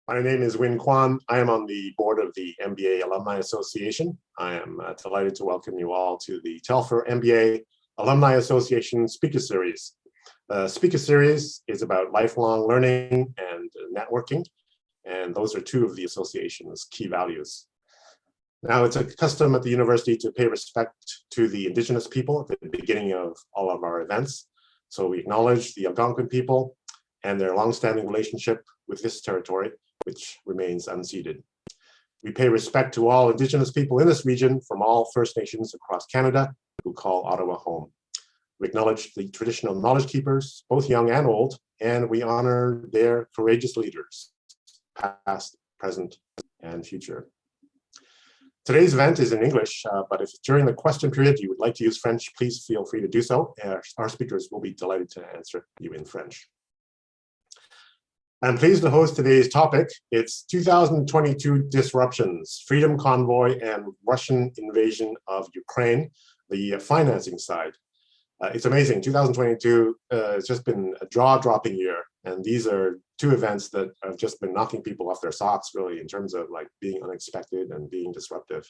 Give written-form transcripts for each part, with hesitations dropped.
My name is Win Kwan. I am on the board of the MBA Alumni Association. I am delighted to welcome you all to the Telfer MBA Alumni Association Speaker Series. The Speaker Series is about lifelong learning and networking, and those are two of the association's key values. Now, it's a custom at the university to pay respect to the Indigenous people at the beginning of all of our events. So we acknowledge the Algonquin people and their longstanding relationship with this territory, which remains unceded. We pay respect to all Indigenous people in this region from all First Nations across Canada who call Ottawa home. We acknowledge the traditional knowledge keepers, both young and old, and we honor their courageous leaders, past, present, and future. Today's event is in English, but if during the question period you would like to use French, please feel free to do so. Our speakers will be delighted to answer you in French. I'm pleased to host today's topic. It's 2022 disruptions, Freedom Convoy and Russian invasion of Ukraine, the financing side. It's amazing, 2022 has just been a jaw-dropping year. And these are two events that have just been knocking people off their socks, really, in terms of like being unexpected and being disruptive.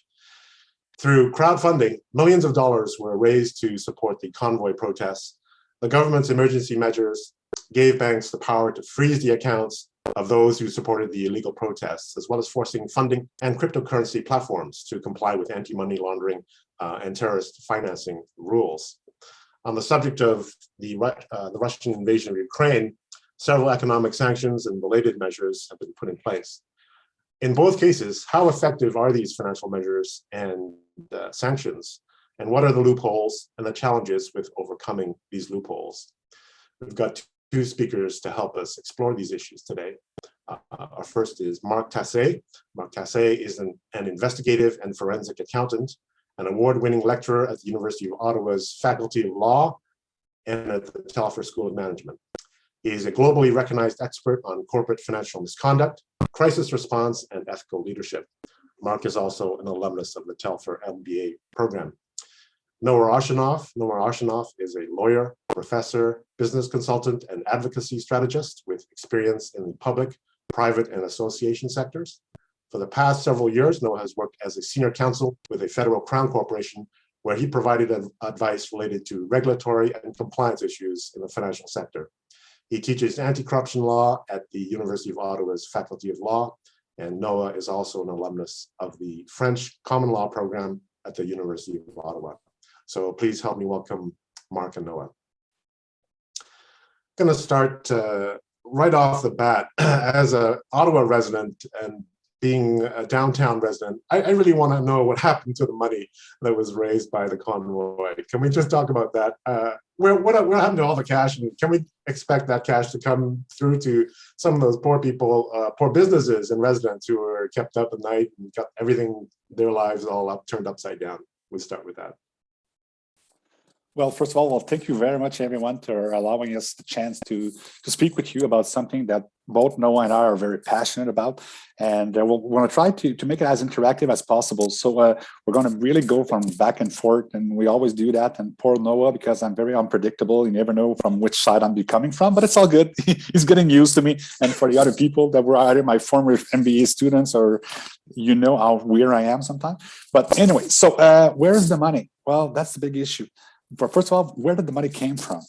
Through crowdfunding, millions of dollars were raised to support the convoy protests. The government's emergency measures gave banks the power to freeze the accounts of those who supported the illegal protests, as well as forcing funding and cryptocurrency platforms to comply with anti-money laundering and terrorist financing rules. On the subject of the Russian invasion of Ukraine, several economic sanctions and related measures have been put in place. In both cases, how effective are these financial measures and sanctions? And what are the loopholes and the challenges with overcoming these loopholes? We've got two speakers to help us explore these issues today. Our first is Marc Tassé. Marc Tassé is an investigative and forensic accountant, an award-winning lecturer at the University of Ottawa's Faculty of Law and at the Telfer School of Management. He is a globally recognized expert on corporate financial misconduct, crisis response, and ethical leadership. Marc is also an alumnus of the Telfer MBA program. Noah Arsenoff is a lawyer, professor, business consultant, and advocacy strategist with experience in the public, private, and association sectors. For the past several years, Noah has worked as a senior counsel with a federal crown corporation where he provided advice related to regulatory and compliance issues in the financial sector. He teaches anti-corruption law at the University of Ottawa's Faculty of Law, and Noah is also an alumnus of the French Common Law program at the University of Ottawa. So please help me welcome Marc and Noah. I'm going to start right off the bat. As an Ottawa resident and being a downtown resident, I really want to know what happened to the money that was raised by the convoy. Can we just talk about that? What happened to all the cash, and can we expect that cash to come through to some of those poor people, poor businesses and residents who are kept up at night and got everything, their lives all turned upside down? We'll start with that. Well, first of all, thank you very much, everyone, for allowing us the chance to speak with you about something that both Noah and I are very passionate about. And we're going to try to make it as interactive as possible. So we're going to really go from back and forth, and we always do that. And poor Noah, because I'm very unpredictable, you never know from which side I'm coming from, but it's all good. He's getting used to me. And for the other people that were either my former MBA students or you know how weird I am sometimes. But anyway, so where's the money? Well, that's the big issue. But first of all, where did the money came from?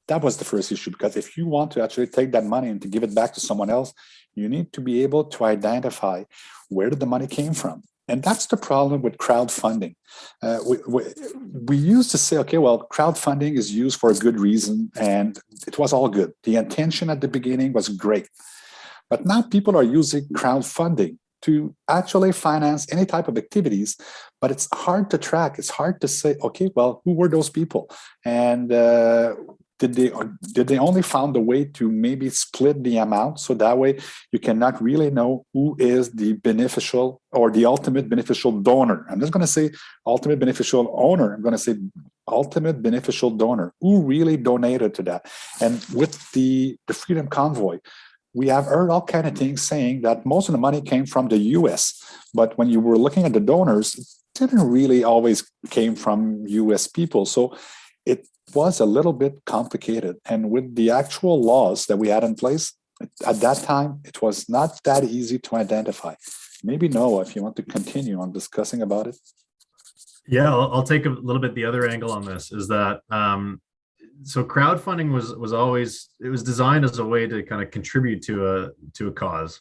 That was the first issue, because if you want to actually take that money and to give it back to someone else, you need to be able to identify where did the money came from. And that's the problem with crowdfunding. We used to say, okay, well, crowdfunding is used for a good reason, and it was all good. The intention at the beginning was great. But now people are using crowdfunding to actually finance any type of activities, but it's hard to track. It's hard to say, okay, well, who were those people? And did they only found a way to maybe split the amount, so that way you cannot really know who is the beneficial or the ultimate beneficial donor? I'm just going to say ultimate beneficial owner. I'm going to say ultimate beneficial donor. Who really donated to that? And with the Freedom Convoy, we have heard all kind of things saying that most of the money came from the US, but when you were looking at the donors, it didn't really always came from US people. So it was a little bit complicated. And with the actual laws that we had in place, At that time, it was not that easy to identify. Maybe Noah, if you want to continue on discussing about it. Yeah, I'll take a little bit the other angle on this is that so crowdfunding was always, it was designed as a way to kind of contribute to a cause.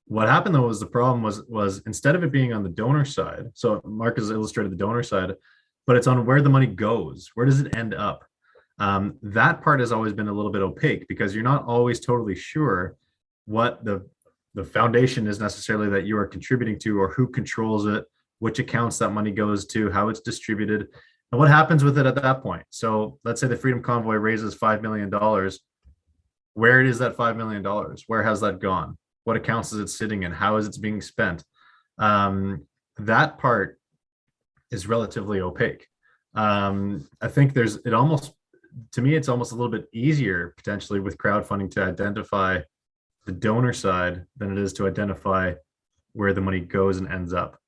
What happened though was the problem was instead of it being on the donor side, so Mark has illustrated the donor side, but it's on where the money goes. Where does it end up? That part has always been a little bit opaque because you're not always totally sure what the foundation is necessarily that you are contributing to, or who controls it, which accounts that money goes to, how it's distributed, and what happens with it at that point. So let's say the Freedom Convoy raises $5 million. Where is that $5 million? Where has that gone? What accounts is it sitting in? How is it being spent? That part is relatively opaque. I think to me, it's almost a little bit easier potentially with crowdfunding to identify the donor side than it is to identify where the money goes and ends up.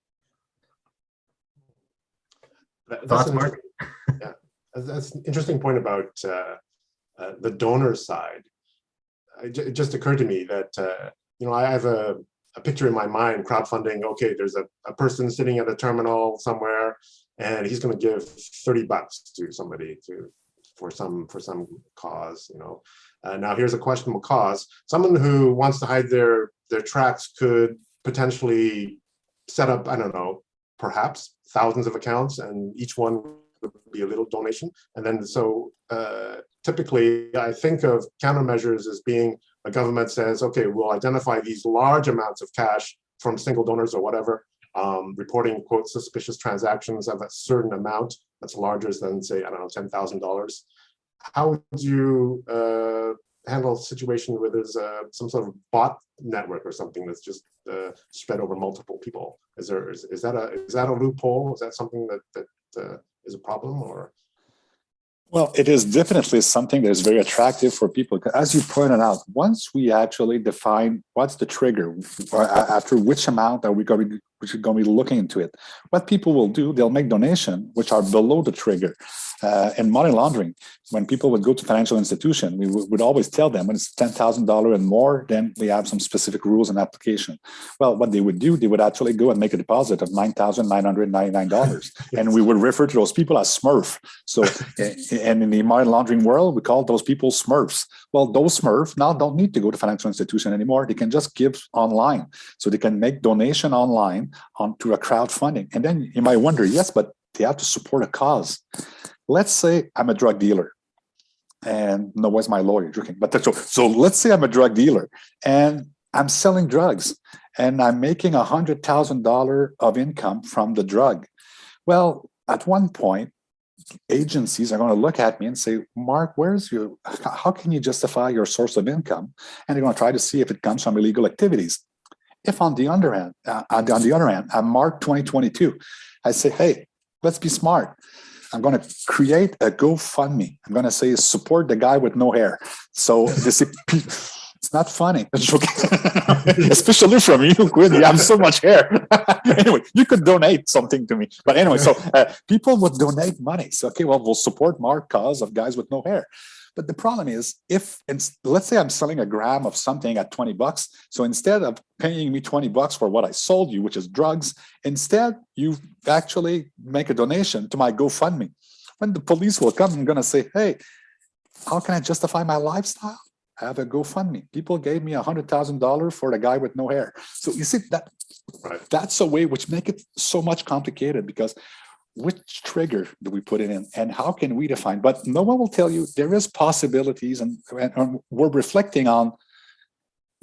Thoughts, Mark? Yeah, that's an interesting point about the donor side. It just occurred to me that I have a picture in my mind, crowdfunding. Okay, there's a person sitting at a terminal somewhere, and he's going to give $30 to somebody for some cause. Now here's a questionable cause. Someone who wants to hide their tracks could potentially set up, I don't know, perhaps thousands of accounts, and each one would be a little donation. And then typically I think of countermeasures as being a government says, okay, we'll identify these large amounts of cash from single donors or whatever, reporting, quote, suspicious transactions of a certain amount that's larger than, say, I don't know, $10,000. How would you handle a situation where there's some sort of bot network or something that's just spread over multiple people? Is that a loophole? Is that something that is a problem, or? Well, it is definitely something that is very attractive for people. As you pointed out, once we actually define what's the trigger, or after which amount are we going to be looking into it, what people will do, they'll make donations which are below the trigger. In money laundering, when people would go to financial institution, we would always tell them when it's $10,000 and more, then we have some specific rules and application. Well, what they would do, they would actually go and make a deposit of $9,999. Yes. And we would refer to those people as Smurf. So, and in the money laundering world, we call those people Smurfs. Well, those Smurfs now don't need to go to financial institution anymore. They can just give online. So they can make donation online to a crowdfunding. And then you might wonder, yes, but they have to support a cause. Let's say I'm a drug dealer, and Noah's my lawyer, joking. But so let's say I'm a drug dealer and I'm selling drugs and I'm making $100,000 of income from the drug. Well, at one point, agencies are going to look at me and say, Mark, how can you justify your source of income? And they're going to try to see if it comes from illegal activities. If on the other hand, I'm Mark 2022, I say, hey, let's be smart. I'm going to create a GoFundMe. I'm going to say, support the guy with no hair. So this it's not funny, especially from you, Quinn. You have so much hair. Anyway, you could donate something to me. But anyway, so people would donate money. So, okay, well, we'll support Mark's cause of guys with no hair. But the problem is, let's say I'm selling a gram of something at $20. So instead of paying me $20 for what I sold you, which is drugs, instead you actually make a donation to my GoFundMe. When the police will come, I'm going to say, hey, how can I justify my lifestyle? I have a GoFundMe. People gave me $100,000 for the guy with no hair. So you see that that's a way which make it so much complicated, because which trigger do we put it in and how can we define? But no one will tell you there is possibilities, and we're reflecting on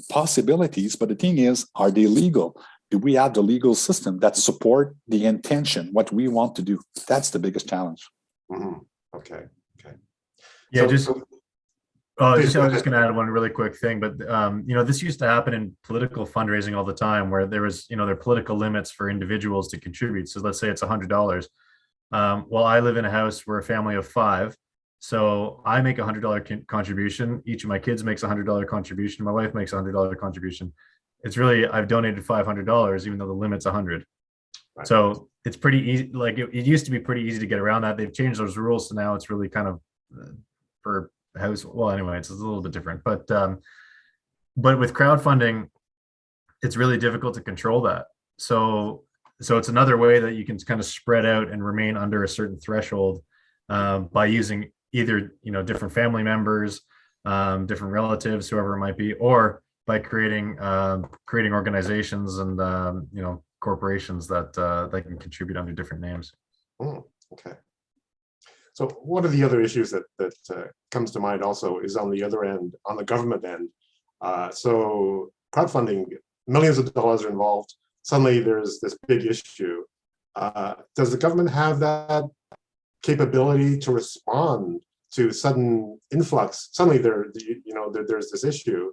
possibilities. But the thing is, are they legal? Do we have the legal system that support the intention, what we want to do? That's the biggest challenge. Mm-hmm. Okay. Yeah, I was just Please, going to add one really quick thing, but this used to happen in political fundraising all the time, where there was, there are political limits for individuals to contribute. So let's say it's $100. Well, I live in a house, we're a family of 5. So I make $100 contribution. Each of my kids makes $100 contribution. My wife makes $100 contribution. It's really, I've donated $500, even though the limit's 100. Right. So it's pretty easy. Like it used to be pretty easy to get around that. They've changed those rules. So now it's really kind of for house. Well, anyway, it's a little bit different, but but with crowdfunding, it's really difficult to control that. So it's another way that you can kind of spread out and remain under a certain threshold by using either different family members, different relatives, whoever it might be, or by creating organizations and corporations that can contribute under different names. Okay. So one of the other issues that comes to mind also is on the other end, on the government end. So crowdfunding, millions of dollars are involved. Suddenly there's this big issue. Does the government have that capability to respond to sudden influx? Suddenly there's this issue.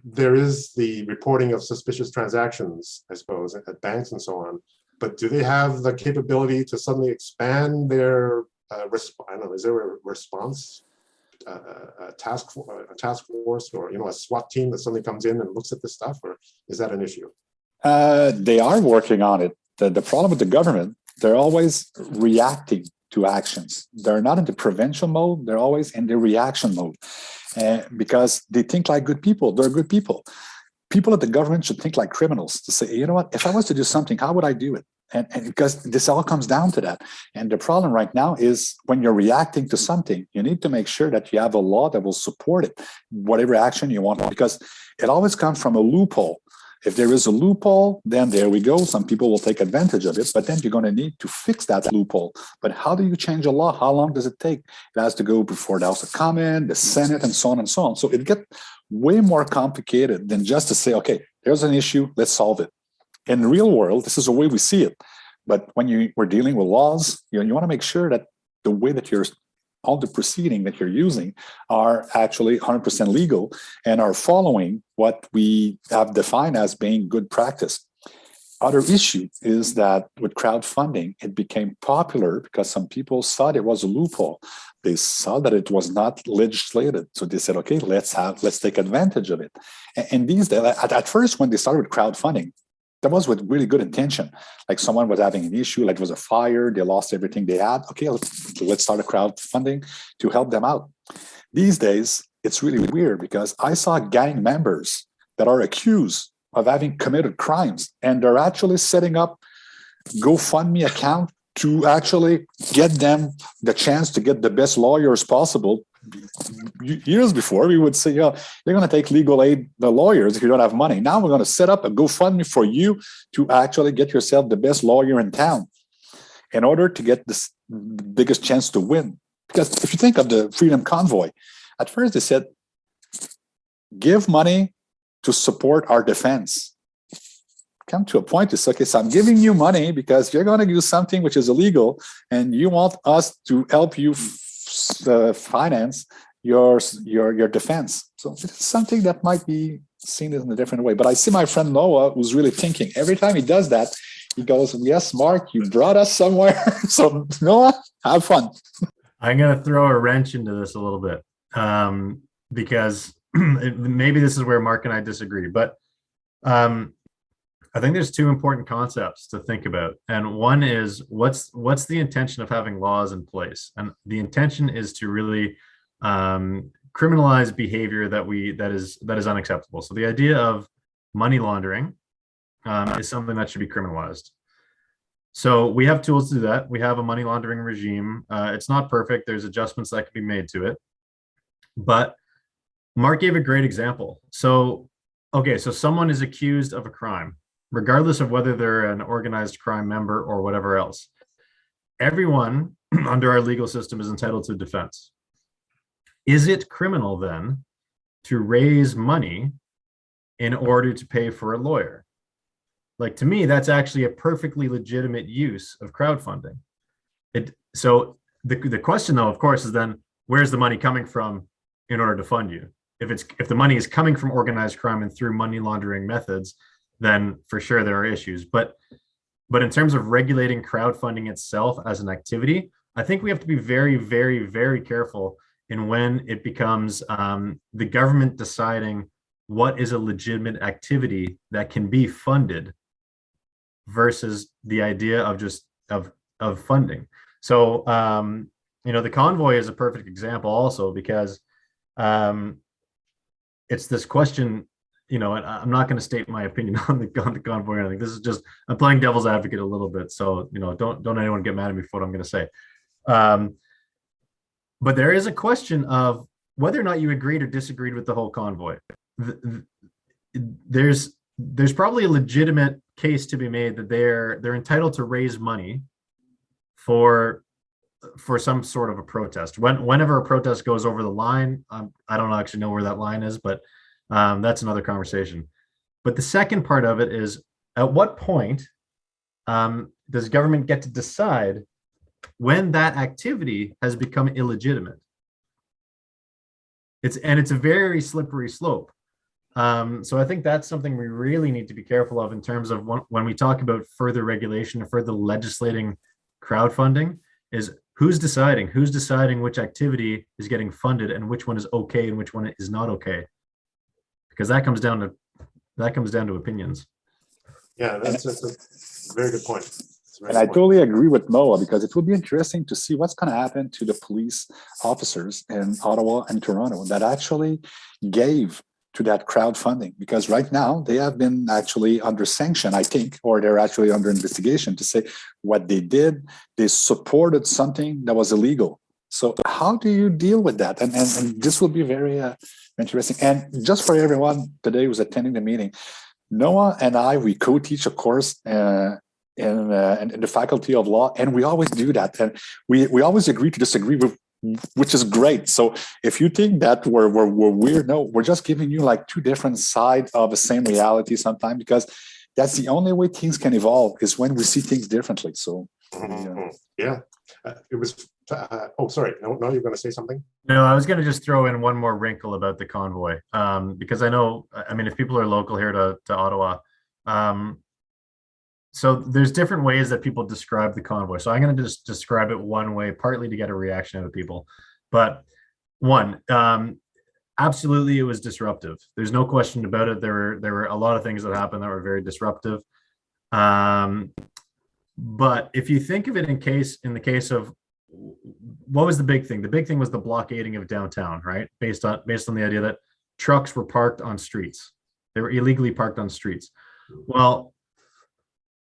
There is the reporting of suspicious transactions, I suppose, at banks and so on. But do they have the capability to suddenly expand their I don't know, is there a response, a task force, or a SWAT team that suddenly comes in and looks at this stuff, or is that an issue? They are working on it. The problem with the government, they're always reacting to actions. They're not in the prevention mode. They're always in the reaction mode because they think like good people. They're good people. People at the government should think like criminals to say, you know what, if I was to do something, how would I do it? And because this all comes down to that. And the problem right now is when you're reacting to something, you need to make sure that you have a law that will support it, whatever action you want, because it always comes from a loophole. If there is a loophole, then there we go. Some people will take advantage of it, but then you're going to need to fix that loophole. But how do you change a law? How long does it take? It has to go before the House of Commons, the Senate, and so on and so on. So it gets way more complicated than just to say, okay, there's an issue, let's solve it. In the real world, this is the way we see it. But when we're dealing with laws, you want to make sure that the way that all the proceeding that you're using are actually 100% legal and are following what we have defined as being good practice. Other issue is that with crowdfunding, it became popular because some people saw there was a loophole. They saw that it was not legislated. So they said, okay, let's take advantage of it. And these days, at first, when they started with crowdfunding, that was with really good intention. Like someone was having an issue, like it was a fire, they lost everything they had. Okay, let's start a crowdfunding to help them out. These days, it's really weird because I saw gang members that are accused of having committed crimes, and they're actually setting up GoFundMe account to actually get them the chance to get the best lawyers possible. Years before, we would say, you're going to take legal aid, the lawyers, if you don't have money. Now we're going to set up a GoFundMe for you to actually get yourself the best lawyer in town in order to get the biggest chance to win. Because if you think of the Freedom Convoy, at first they said, give money to support our defense. Come to a point, it's okay, so I'm giving you money because you're going to do something which is illegal and you want us to help you finance your defense. So it's something that might be seen in a different way. But I see my friend Noah, who's really thinking. Every time he does that, he goes, yes, Mark, you brought us somewhere. So Noah, have fun. I'm going to throw a wrench into this a little bit because maybe this is where Mark and I disagree. But I think there's two important concepts to think about. And one is what's the intention of having laws in place? And the intention is to really criminalize behavior that is unacceptable. So the idea of money laundering is something that should be criminalized. So we have tools to do that. We have a money laundering regime. It's not perfect. There's adjustments that can be made to it. But Mark gave a great example. So, okay, so someone is accused of a crime, regardless of whether they're an organized crime member or whatever else. Everyone under our legal system is entitled to defense. Is it criminal then to raise money in order to pay for a lawyer? Like, to me, that's actually a perfectly legitimate use of crowdfunding. So the question, though, of course, is then where's the money coming from in order to fund you? If the money is coming from organized crime and through money laundering methods, then for sure there are issues. But in terms of regulating crowdfunding itself as an activity, I think we have to be very, very, very careful in when it becomes the government deciding what is a legitimate activity that can be funded versus the idea of just of funding. So the Convoy is a perfect example also because it's this question, and I'm not going to state my opinion on the convoy or anything. This is just, I'm playing devil's advocate a little bit. So, don't anyone get mad at me for what I'm going to say. But there is a question of whether or not you agreed or disagreed with the whole convoy. There's probably a legitimate case to be made that they're entitled to raise money for some sort of a protest. Whenever a protest goes over the line, I don't actually know where that line is, but that's another conversation. But the second part of it is, at what point does government get to decide when that activity has become illegitimate? It's a very slippery slope. So I think that's something we really need to be careful of in terms of when we talk about further regulation or further legislating crowdfunding, is who's deciding which activity is getting funded and which one is okay and which one is not okay, because that comes down to opinions. Yeah, that's a very good point. And I totally agree with Noah, because it will be interesting to see what's going to happen to the police officers in Ottawa and Toronto that actually gave to that crowdfunding, because right now they have been actually under sanction, I think, or they're actually under investigation to say what they did. They supported something that was illegal. So how do you deal with that? And this will be very interesting. And just for everyone today who's attending the meeting, Noah and I, we co-teach a course in the Faculty of Law, and we always do that. And we always agree to disagree, which is great. So if you think that we're weird, no, we're just giving you like two different sides of the same reality sometimes, because that's the only way things can evolve, is when we see things differently. So yeah, it was. Oh, sorry. No, you're going to say something? No, I was going to just throw in one more wrinkle about the convoy, because I know, if people are local here to Ottawa, so there's different ways that people describe the convoy. So I'm going to just describe it one way, partly to get a reaction out of people. But one, absolutely, it was disruptive. There's no question about it. There were a lot of things that happened that were very disruptive. But if you think of it in the case of, what was the big thing? The big thing was the blockading of downtown, right? Based on the idea that trucks were parked on streets. They were illegally parked on streets. Well,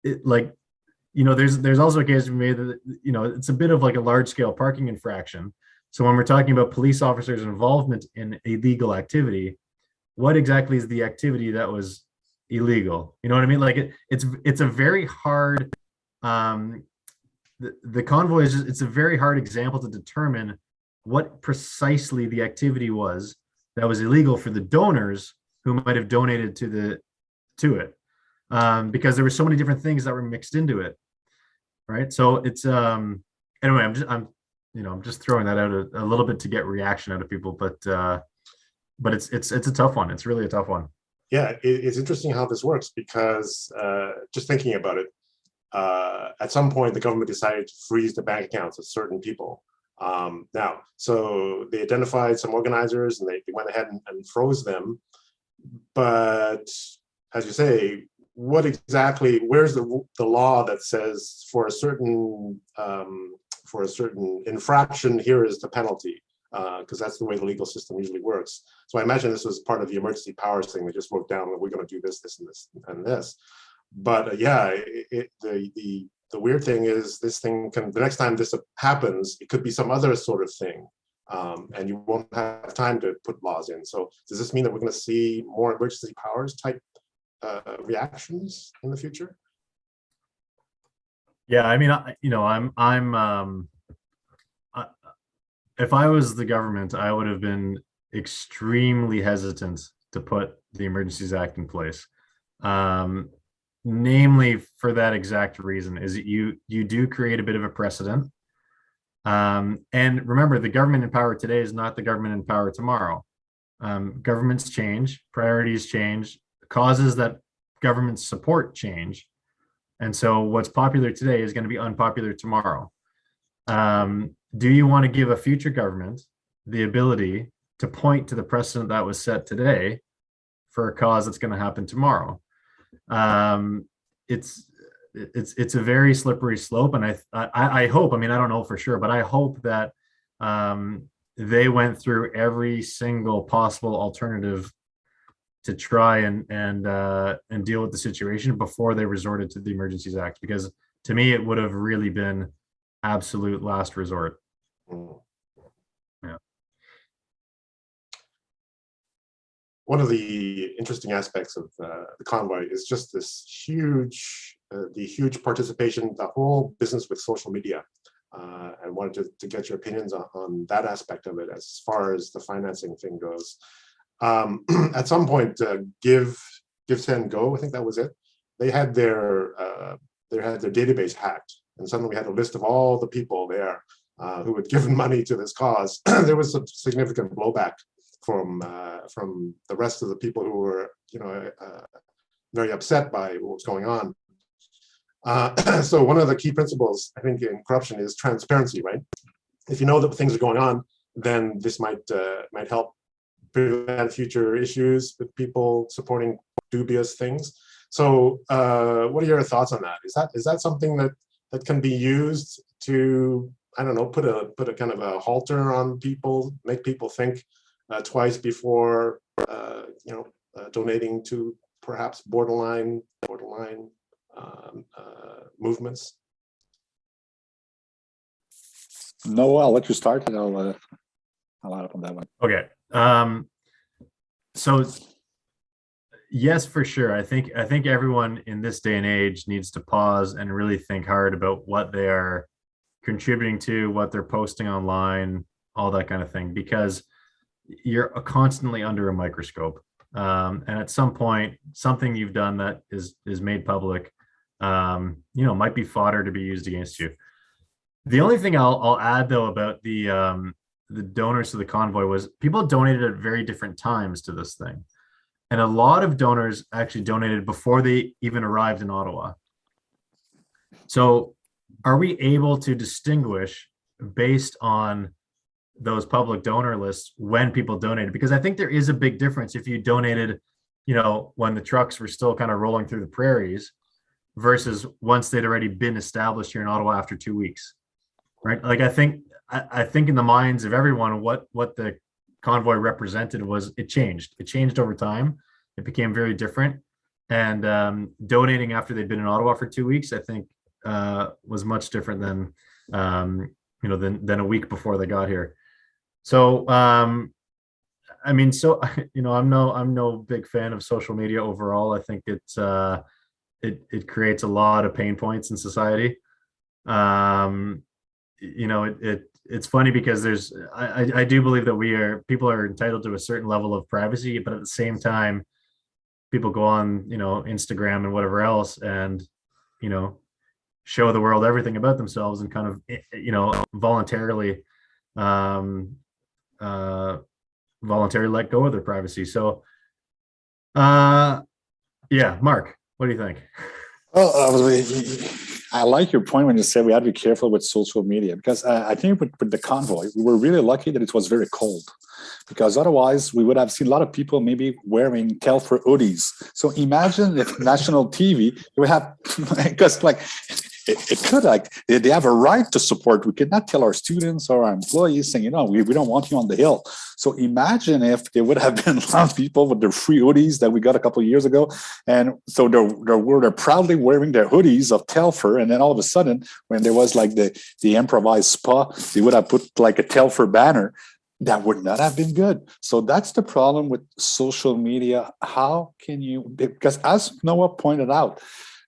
there's also a case to be made that, it's a bit of like a large scale parking infraction. So when we're talking about police officers' involvement in illegal activity, what exactly is the activity that was illegal? You know what I mean? Like it's a very hard, the convoy is it's a very hard example to determine what precisely the activity was that was illegal for the donors who might have donated to it. Because there were so many different things that were mixed into it, right? So it's anyway. I'm just throwing that out a little bit to get reaction out of people, but it's a tough one. It's really a tough one. Yeah, it's interesting how this works, because just thinking about it, at some point the government decided to freeze the bank accounts of certain people. Now, so they identified some organizers and they went ahead and froze them, but as you say, what exactly? Where's the law that says for a certain infraction, here is the penalty? Because that's the way the legal system usually works. So I imagine this was part of the emergency powers thing. They just wrote down that we're going to do this, this, and this, and this. But the weird thing is, this thing can, the next time this happens, it could be some other sort of thing, and you won't have time to put laws in. So does this mean that we're going to see more emergency powers type reactions in the future? Yeah, if I was the government, I would have been extremely hesitant to put the Emergencies Act in place. Namely, for that exact reason, is that you do create a bit of a precedent. And remember, the government in power today is not the government in power tomorrow. Governments change, priorities change, causes that governments support change. And so what's popular today is going to be unpopular tomorrow. Do you want to give a future government the ability to point to the precedent that was set today for a cause that's going to happen tomorrow? It's a very slippery slope, and I hope, I don't know for sure, but I hope that they went through every single possible alternative to try and deal with the situation before they resorted to the Emergencies Act, because to me it would have really been absolute last resort. Yeah. One of the interesting aspects of the convoy is just this huge, the huge participation, the whole business with social media. I wanted to get your opinions on that aspect of it as far as the financing thing goes. At some point, Give, Send, Go, I think that was it. They had their database hacked, and suddenly we had a list of all the people there who had given money to this cause. There was some significant blowback from the rest of the people who were, very upset by what was going on. So one of the key principles, I think, in corruption is transparency, right? If you know that things are going on, then this might help prevent future issues with people supporting dubious things. So what are your thoughts on that? Is that something that can be used to, I don't know, put a kind of a halter on people, make people think twice before donating to perhaps borderline movements? No, I'll let you start, and I'll add up on that one. Okay. So yes, for sure. I think everyone in this day and age needs to pause and really think hard about what they are contributing to, what they're posting online, all that kind of thing, because you're constantly under a microscope. And at some point, something you've done that is made public, might be fodder to be used against you. The only thing I'll add, though, about the donors to the convoy was people donated at very different times to this thing. And a lot of donors actually donated before they even arrived in Ottawa. So are we able to distinguish based on those public donor lists when people donated? Because I think there is a big difference if you donated, when the trucks were still kind of rolling through the prairies versus once they'd already been established here in Ottawa after 2 weeks, right? Like I think in the minds of everyone, what the convoy represented was it changed over time. It became very different, and donating after they'd been in Ottawa for 2 weeks, I think was much different than a week before they got here. So I'm no big fan of social media overall. I think it creates a lot of pain points in society. It's funny because I do believe that people are entitled to a certain level of privacy, but at the same time, people go on, Instagram and whatever else and, show the world everything about themselves and kind of, voluntarily let go of their privacy. So, yeah, Mark, what do you think? Well, I like your point when you said we have to be careful with social media, because I think with the convoy, we were really lucky that it was very cold, because otherwise we would have seen a lot of people maybe wearing Telfer hoodies. So imagine if national TV would have, because it could, they have a right to support. We could not tell our students or our employees saying, we don't want you on the hill. So imagine if there would have been a lot of people with their free hoodies that we got a couple of years ago. And so they're proudly wearing their hoodies of Telfer. And then all of a sudden, when there was the improvised spa, they would have put a Telfer banner. That would not have been good. So that's the problem with social media. How can you, because as Noah pointed out,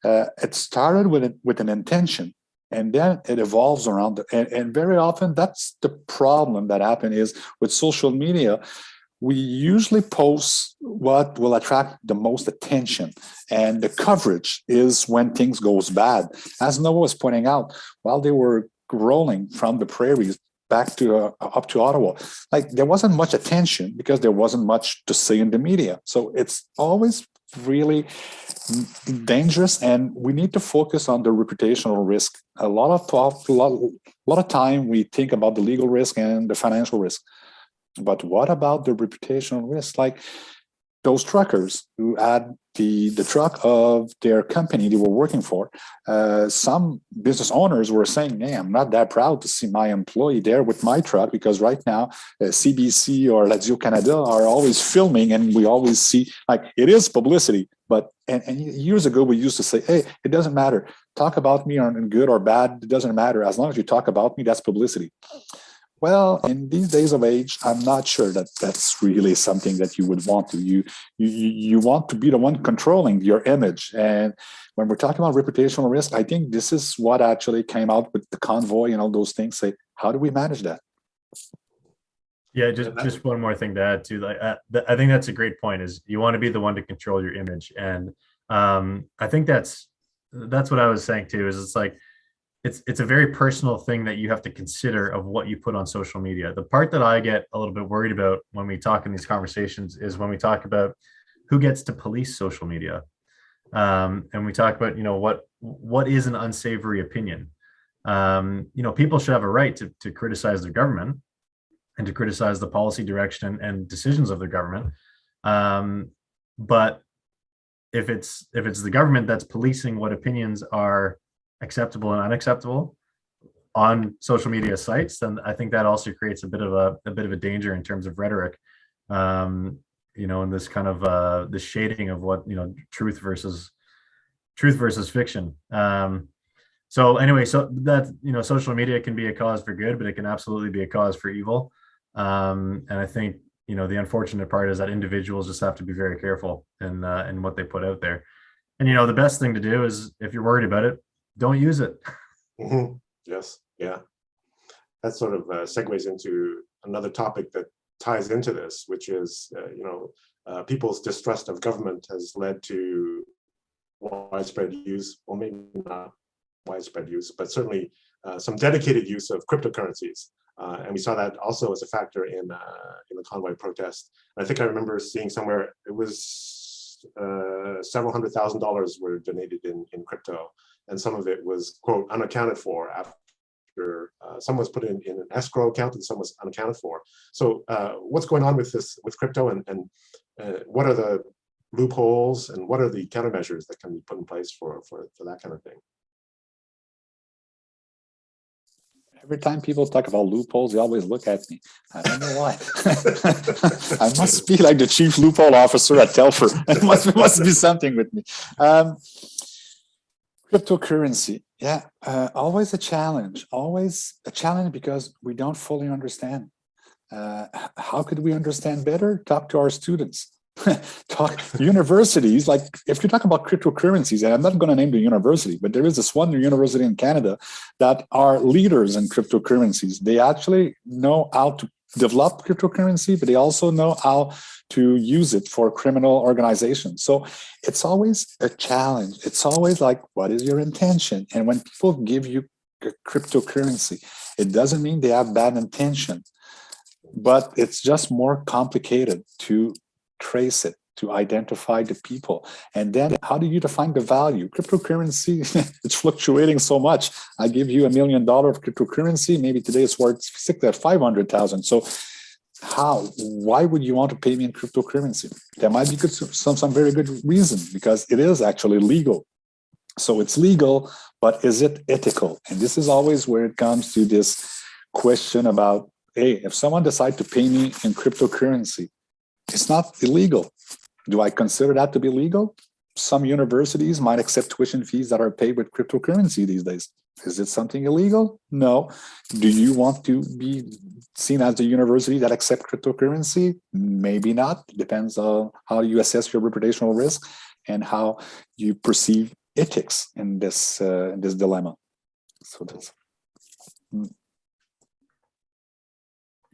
it started with an intention, and then it evolves around and very often that's the problem that happens is with social media. We usually post what will attract the most attention, and the coverage is when things goes bad. As Noah was pointing out, while they were rolling from the prairies back to up to Ottawa, there wasn't much attention because there wasn't much to say in the media. So it's always really dangerous, and we need to focus on the reputational risk. A lot of time we think about the legal risk and the financial risk, but what about the reputational risk? those truckers who had the truck of their company they were working for, some business owners were saying, hey, I'm not that proud to see my employee there with my truck, because right now CBC or Radio Canada are always filming, and we always see, like, it is publicity. But and years ago we used to say, hey, it doesn't matter, talk about me on good or bad, it doesn't matter, as long as you talk about me, that's publicity. Well, in these days of age, I'm not sure that that's really something that you would want to. You want to be the one controlling your image. And when we're talking about reputational risk, I think this is what actually came out with the Convoy and all those things. Say, how do we manage that? Yeah, just one more thing to add to. Like, I think that's a great point. Is you want to be the one to control your image, and I think that's what I was saying too. Is it's like, it's a very personal thing that you have to consider of what you put on social media. The part that I get a little bit worried about when we talk in these conversations is when we talk about who gets to police social media, and we talk about, what is an unsavory opinion. People should have a right to criticize their government and to criticize the policy direction and decisions of their government, but if it's the government that's policing what opinions are acceptable and unacceptable on social media sites, then I think that also creates a bit of a danger in terms of rhetoric, and this kind of the shading of what, truth versus fiction. So anyway, so that, social media can be a cause for good, but it can absolutely be a cause for evil. And I think, the unfortunate part is that individuals just have to be very careful in what they put out there. And, the best thing to do is, if you're worried about it, don't use it. Mm-hmm. Yes. Yeah. That sort of segues into another topic that ties into this, which is, people's distrust of government has led to widespread use, or maybe not widespread use, but certainly some dedicated use of cryptocurrencies. And we saw that also as a factor in the Convoy protest. And I think I remember seeing somewhere it was several $100,000 were donated in crypto, and some of it was, quote, unaccounted for after some was put in an escrow account and some was unaccounted for. So what's going on with crypto, and what are the loopholes, and what are the countermeasures that can be put in place for that kind of thing? Every time people talk about loopholes, they always look at me. I don't know why. I must be like the chief loophole officer at Telfer. It must be something with me. Cryptocurrency, yeah, always a challenge. Always a challenge because we don't fully understand. How could we understand better? Talk to our students. Talk universities. Like, if you talk about cryptocurrencies, and I'm not going to name the university, but there is this one university in Canada that are leaders in cryptocurrencies. They actually know how to develop cryptocurrency, but they also know how to use it for criminal organizations. So it's always a challenge. It's always like, what is your intention? And when people give you cryptocurrency, it doesn't mean they have bad intention, but it's just more complicated to trace it, to identify the people. And then how do you define the value? Cryptocurrency, it's fluctuating so much. I give you $1 million of cryptocurrency, maybe today it's worth $500,000. So why would you want to pay me in cryptocurrency? There might be some very good reason, because it is actually legal. So it's legal, but is it ethical? And this is always where it comes to this question about, hey, if someone decides to pay me in cryptocurrency, it's not illegal. Do I consider that to be legal? Some universities might accept tuition fees that are paid with cryptocurrency these days. Is it something illegal? No. Do you want to be seen as the university that accepts cryptocurrency? Maybe not. It depends on how you assess your reputational risk and how you perceive ethics in this dilemma. So that's.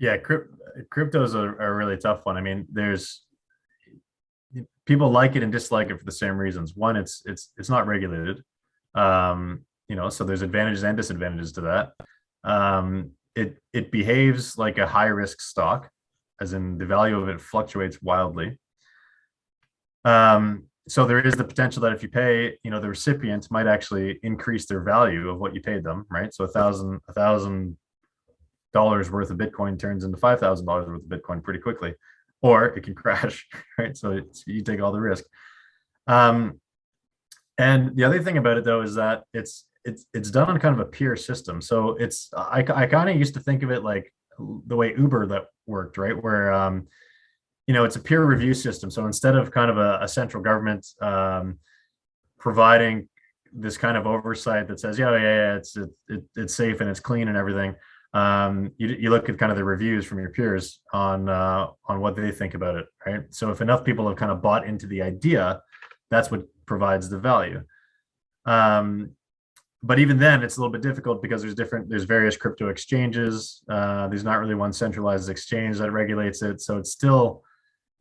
Yeah, crypto is a really tough one. I mean, there's people like it and dislike it for the same reasons. One, it's not regulated, so there's advantages and disadvantages to that. It behaves like a high risk stock, as in the value of it fluctuates wildly. So there is the potential that if you pay, the recipient might actually increase their value of what you paid them, right? So $1,000 worth of Bitcoin turns into $5,000 worth of Bitcoin pretty quickly. or it can crash, right? So you take all the risk. And the other thing about it though is that it's done on kind of a peer system. So I kind of used to think of it like the way Uber that worked, right? Where it's a peer review system. So instead of kind of a central government providing this kind of oversight that says, yeah, it's safe and it's clean and everything, you look at kind of the reviews from your peers on what they think about it, right? So if enough people have kind of bought into the idea, that's what provides the value. But even then, it's a little bit difficult because there's various crypto exchanges. There's not really one centralized exchange that regulates it. So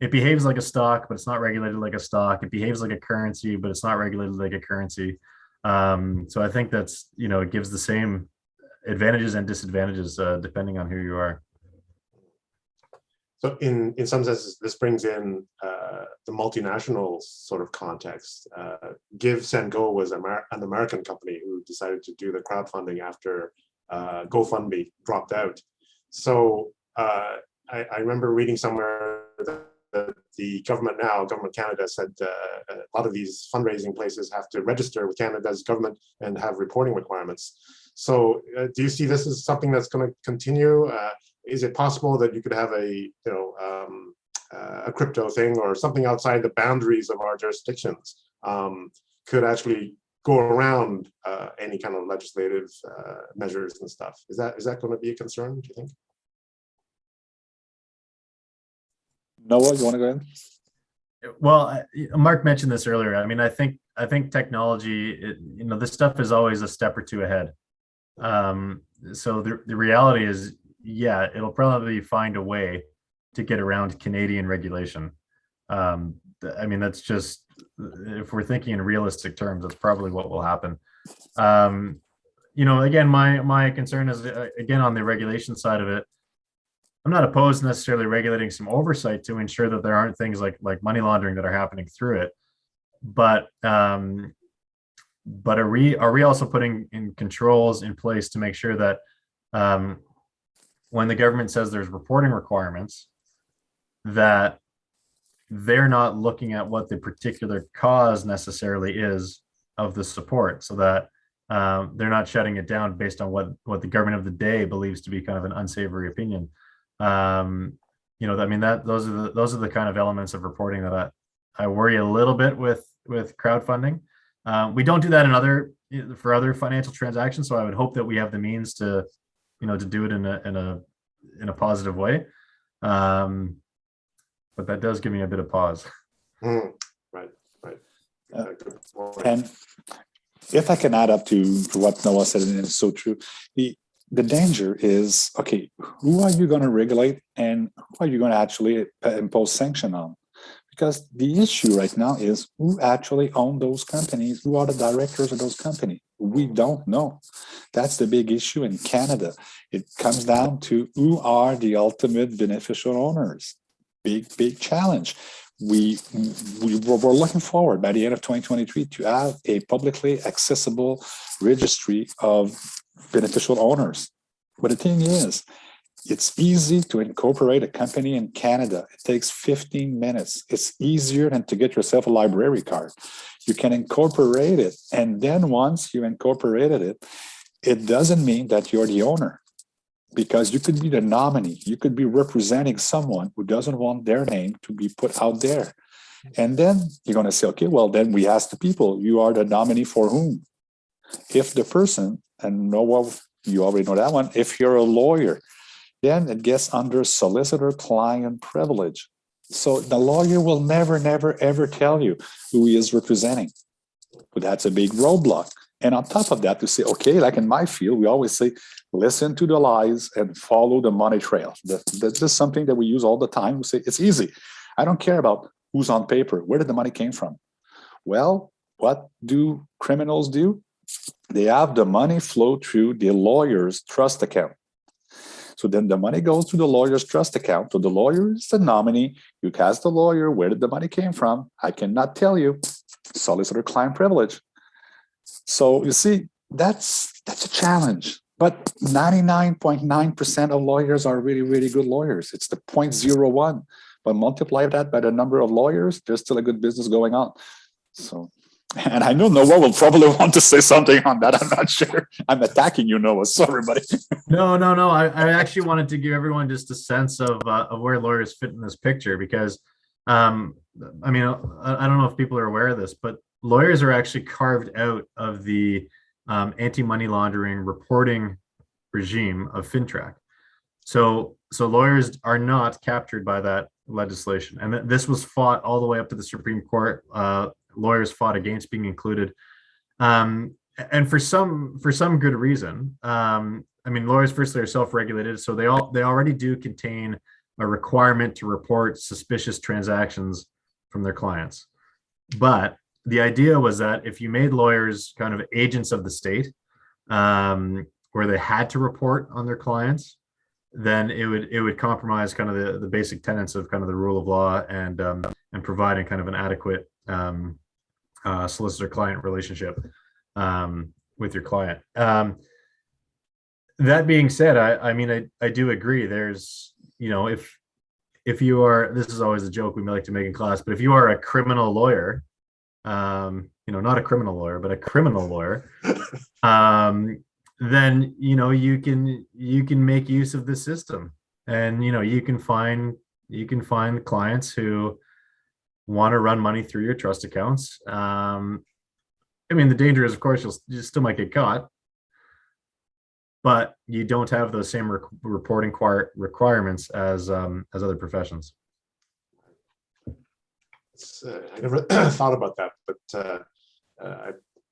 it behaves like a stock, but it's not regulated like a stock. It behaves like a currency, but it's not regulated like a currency. So I think that's, it gives the same advantages and disadvantages depending on who you are. So in some senses, this brings in the multinational sort of context. GiveSendGo was an American company who decided to do the crowdfunding after GoFundMe dropped out. So I remember reading somewhere that the government Canada said a lot of these fundraising places have to register with Canada's government and have reporting requirements. So do you see this as something that's going to continue? Is it possible that you could have a crypto thing or something outside the boundaries of our jurisdictions could actually go around any kind of legislative measures and stuff? Is that going to be a concern, do you think? Noah, you want to go ahead? Well, Mark mentioned this earlier. I mean, I think technology, this stuff is always a step or two ahead. So the reality is, yeah, it'll probably find a way to get around Canadian regulation. I mean, that's just, if we're thinking in realistic terms, that's probably what will happen. Again, my concern is, again, on the regulation side of it, I'm not opposed to necessarily regulating some oversight to ensure that there aren't things like money laundering that are happening through it. But are we also putting in controls in place to make sure that when the government says there's reporting requirements, that they're not looking at what the particular cause necessarily is of the support, so that they're not shutting it down based on what the government of the day believes to be kind of an unsavory opinion. I mean, those are the kind of elements of reporting that I worry a little bit with crowdfunding. We don't do that for other financial transactions, so I would hope that we have the means to do it in a positive way. But that does give me a bit of pause. Right. And if I can add up to what Noah said, and it's so true, the danger is, okay, who are you going to regulate and who are you going to actually impose sanction on? Because the issue right now is who actually own those companies, who are the directors of those companies. We don't know. That's the big issue in Canada. It comes down to who are the ultimate beneficial owners. Big challenge. We're looking forward by the end of 2023 to have a publicly accessible registry of beneficial owners. But the thing is, it's easy to incorporate a company in Canada. It takes 15 minutes. It's easier than to get yourself a library card. You can incorporate it. And then once you incorporated it, it doesn't mean that you're the owner, because you could be the nominee. You could be representing someone who doesn't want their name to be put out there. And then you're going to say, okay, well, then we ask the people, you are the nominee for whom? If the person, and Noah, you already know that one, if you're a lawyer, then it gets under solicitor-client privilege. So the lawyer will never, ever tell you who he is representing. But that's a big roadblock. And on top of that, to say, okay, like in my field, we always say, listen to the lies and follow the money trail. That's just something that we use all the time. We say, it's easy. I don't care about who's on paper. Where did the money came from? Well, what do criminals do? They have the money flow through the lawyer's trust account. So then the money goes to the lawyer's trust account. So the lawyer is the nominee. You ask the lawyer, where did the money came from? I cannot tell you. Solicitor-client privilege. So you see, that's a challenge. But 99.9% of lawyers are really, really good lawyers. It's the 0.01. but multiply that by the number of lawyers, there's still a good business going on. So, and I know Noah will probably want to say something on that. I'm not sure. I'm attacking you, Noah. Sorry, buddy. No. I actually wanted to give everyone just a sense of where lawyers fit in this picture, because I mean, I don't know if people are aware of this, but lawyers are actually carved out of the anti-money laundering reporting regime of FINTRAC. So lawyers are not captured by that legislation, and this was fought all the way up to the Supreme Court. Lawyers fought against being included, and for some good reason. I mean, lawyers firstly are self-regulated, so they already do contain a requirement to report suspicious transactions from their clients. But the idea was that if you made lawyers kind of agents of the state, where they had to report on their clients, then it would compromise kind of the basic tenets of kind of the rule of law and providing kind of an adequate solicitor-client relationship with your client. That being said, I mean, I do agree. There's, you know, if you are, this is always a joke we like to make in class, but if you are a criminal lawyer, you know, not a criminal lawyer, but a criminal lawyer, then, you know, you can make use of the system, and, you know, you can find clients who want to run money through your trust accounts. I mean, the danger is, of course, you still might get caught, but you don't have those same reporting requirements as other professions. I never thought about that, but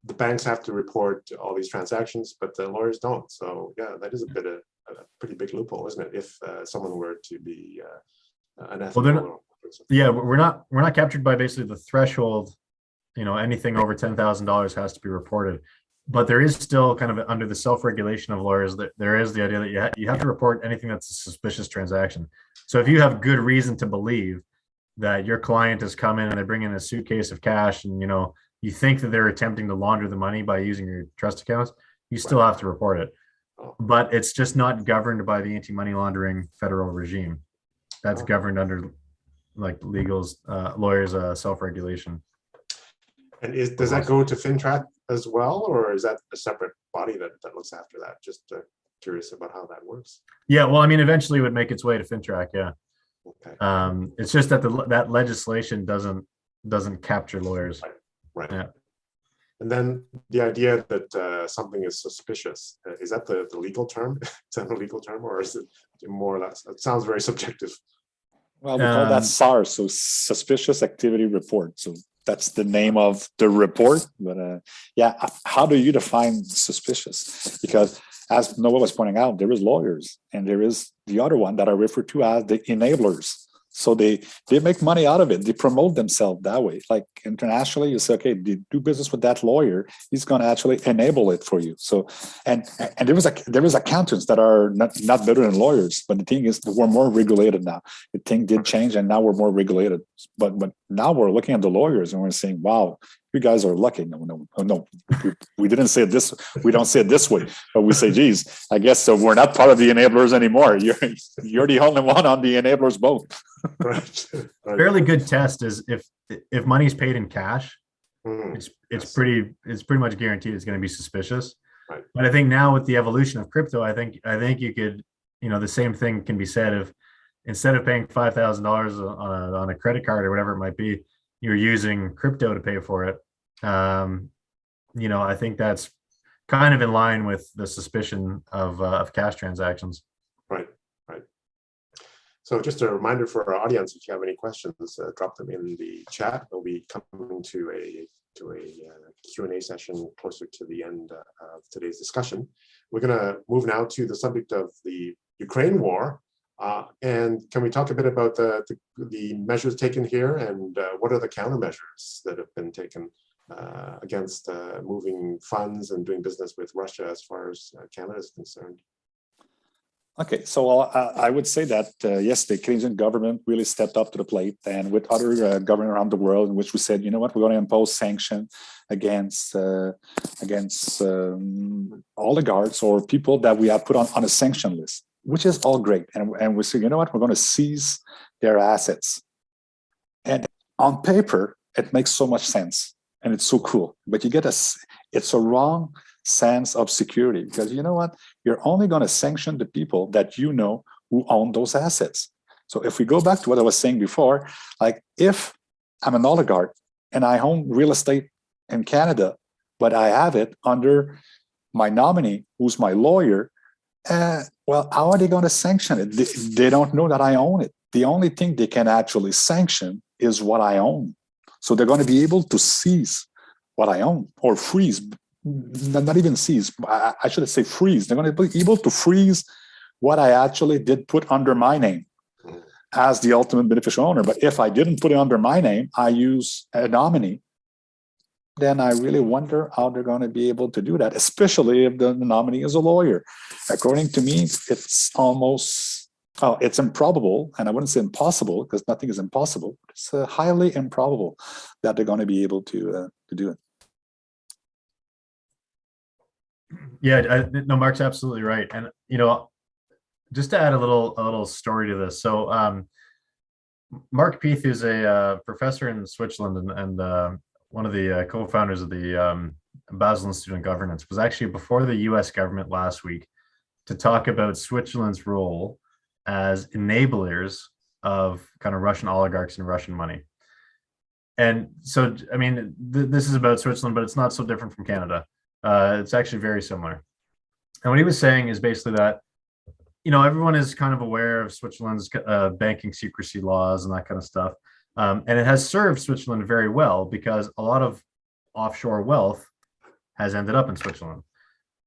the banks have to report all these transactions, but the lawyers don't. So yeah, that is a pretty big loophole, isn't it? If someone were to be unethical. Well, yeah, we're not captured by basically the threshold. You know, anything over $10,000 has to be reported. But there is still kind of under the self-regulation of lawyers, that there is the idea that you have to report anything that's a suspicious transaction. So if you have good reason to believe that your client has come in and they bring in a suitcase of cash, and, you know, you think that they're attempting to launder the money by using your trust accounts, you still have to report it. But it's just not governed by the anti-money laundering federal regime. That's governed under like lawyers' self-regulation. And does that go to FINTRAC as well, or is that a separate body that looks after that? Just curious about how that works. Yeah, well, I mean, eventually it would make its way to FINTRAC. Yeah. Okay. It's just that that legislation doesn't capture lawyers. Right. Yeah. And then the idea that something is suspicious, is that the legal term? Is that a legal term, or is it more or less? It sounds very subjective. Well, we call that SAR, so Suspicious Activity Report. So that's the name of the report. But yeah, how do you define suspicious? Because as Noah was pointing out, there is lawyers, and there is the other one that are referred to as the enablers. So they make money out of it. They promote themselves that way. Like internationally, you say, okay, do business with that lawyer. He's going to actually enable it for you. So, and there is accountants that are not better than lawyers. But the thing is, we're more regulated now. The thing did change, and now we're more regulated. But now we're looking at the lawyers and we're saying, wow, you guys are lucky. No, we didn't say it this. We don't say it this way, but we say, geez, I guess so. We're not part of the enablers anymore. You're the only one on the enablers boat. Right. Fairly good test is if money's paid in cash, it's pretty much guaranteed it's going to be suspicious. Right. But I think now with the evolution of crypto, I think you could, you know, the same thing can be said if instead of paying $5,000 on a credit card or whatever it might be, you're using crypto to pay for it. You know, I think that's kind of in line with the suspicion of cash transactions. Right. So just a reminder for our audience, if you have any questions, drop them in the chat. We'll be coming to a Q&A session closer to the end of today's discussion. We're going to move now to the subject of the Ukraine war. And can we talk a bit about the measures taken here, and what are the countermeasures that have been taken against moving funds and doing business with Russia as far as Canada is concerned? Okay, so I would say that, yes, the Canadian government really stepped up to the plate, and with other governments around the world, in which we said, you know what, we're going to impose sanctions against oligarchs or people that we have put on a sanction list, which is all great. And we say, you know what, we're going to seize their assets. on paper, it makes so much sense and it's so cool, but it's a wrong sense of security, because you know what? You're only going to sanction the people that you know who own those assets. So if we go back to what I was saying before, like if I'm an oligarch and I own real estate in Canada, but I have it under my nominee, who's my lawyer, well, how are they going to sanction it? They don't know that I own it. The only thing they can actually sanction is what I own. So they're going to be able to seize what I own, or freeze, not even seize, I should say freeze. They're going to be able to freeze what I actually did put under my name as the ultimate beneficial owner. But if I didn't put it under my name, I use a nominee, then I really wonder how they're going to be able to do that, especially if the nominee is a lawyer. According to me, it's almost, it's improbable, and I wouldn't say impossible, because nothing is impossible. It's highly improbable that they're going to be able to do it. Yeah, no, Mark's absolutely right. And, just to add a little story to this. So Mark Peath, who's a professor in Switzerland and one of the co-founders of the Basel Institute on Governance, was actually before the US government last week to talk about Switzerland's role as enablers of kind of Russian oligarchs and Russian money. And so, I mean, this is about Switzerland, but it's not so different from Canada. It's actually very similar. And what he was saying is basically that, everyone is kind of aware of Switzerland's banking secrecy laws and that kind of stuff. And it has served Switzerland very well, because a lot of offshore wealth has ended up in Switzerland.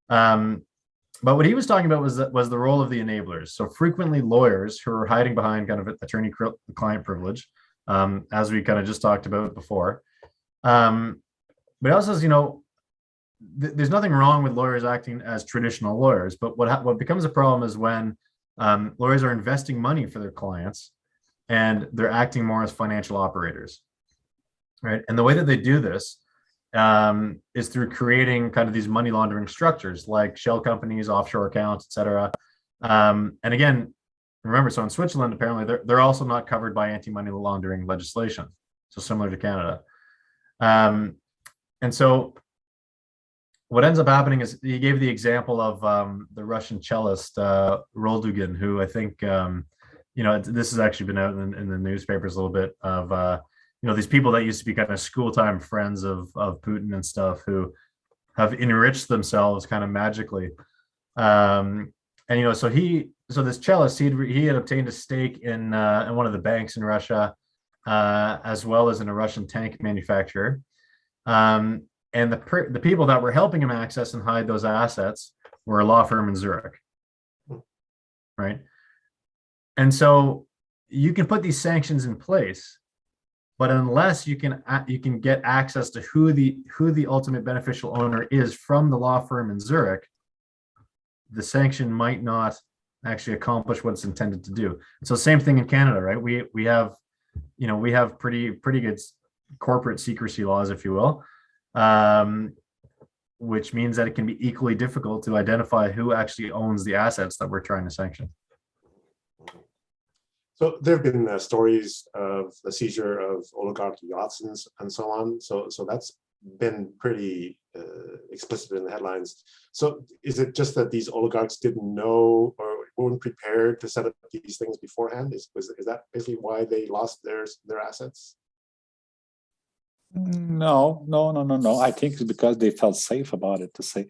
But what he was talking about was the role of the enablers. So frequently lawyers who are hiding behind kind of attorney-client privilege, as we kind of just talked about before. But he also says, there's nothing wrong with lawyers acting as traditional lawyers, but what becomes a problem is when lawyers are investing money for their clients and they're acting more as financial operators, right? And the way that they do this is through creating kind of these money laundering structures like shell companies, offshore accounts, etc. And again, remember, so in Switzerland, apparently they're also not covered by anti-money laundering legislation, so similar to Canada. And so what ends up happening is he gave the example of the Russian cellist Roldugin, who I think this has actually been out in the newspapers a little bit of these people that used to be kind of school time friends of Putin and stuff, who have enriched themselves kind of magically. So this cellist, he had obtained a stake in one of the banks in Russia, as well as in a Russian tank manufacturer. And the people that were helping him access and hide those assets were a law firm in Zurich, right? And so you can put these sanctions in place, but unless you can get access to who the ultimate beneficial owner is from the law firm in Zurich, the sanction might not actually accomplish what it's intended to do. So same thing in Canada, right? We have pretty good corporate secrecy laws, if you will. Which means that it can be equally difficult to identify who actually owns the assets that we're trying to sanction. So there have been stories of the seizure of oligarch yachts and so on. So that's been pretty explicit in the headlines. So is it just that these oligarchs didn't know or weren't prepared to set up these things beforehand? Is that basically why they lost their assets? No. I think it's because they felt safe about it, to say,